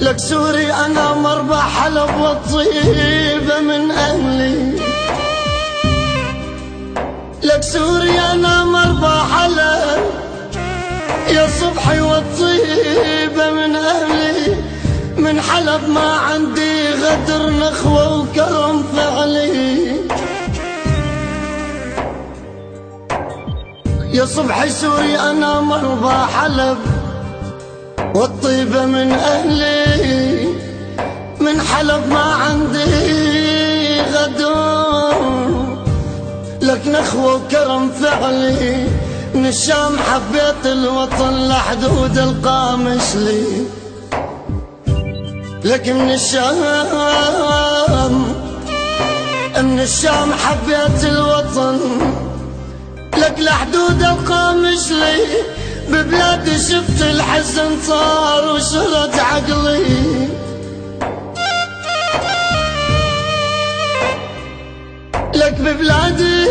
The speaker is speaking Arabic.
لك سوري أنا مربع حلب والطيبة من أهلي، لك سوري أنا مربع حلب يا صبحي والطيبة من أهلي. من حلب ما عندي غدر نخوة وكرم فعلي، يا صبحي سوري أنا مربع حلب والطيبة من أهلي. من حلب ما عندي غدر لك نخوة وكرم فعلي. من الشام حبيت الوطن لحدود القامشلي، لك من الشام حبيت الوطن لك لحدود القامشلي. ببلادي شفت الحزن صار وشرد عقلي، لك ببلادي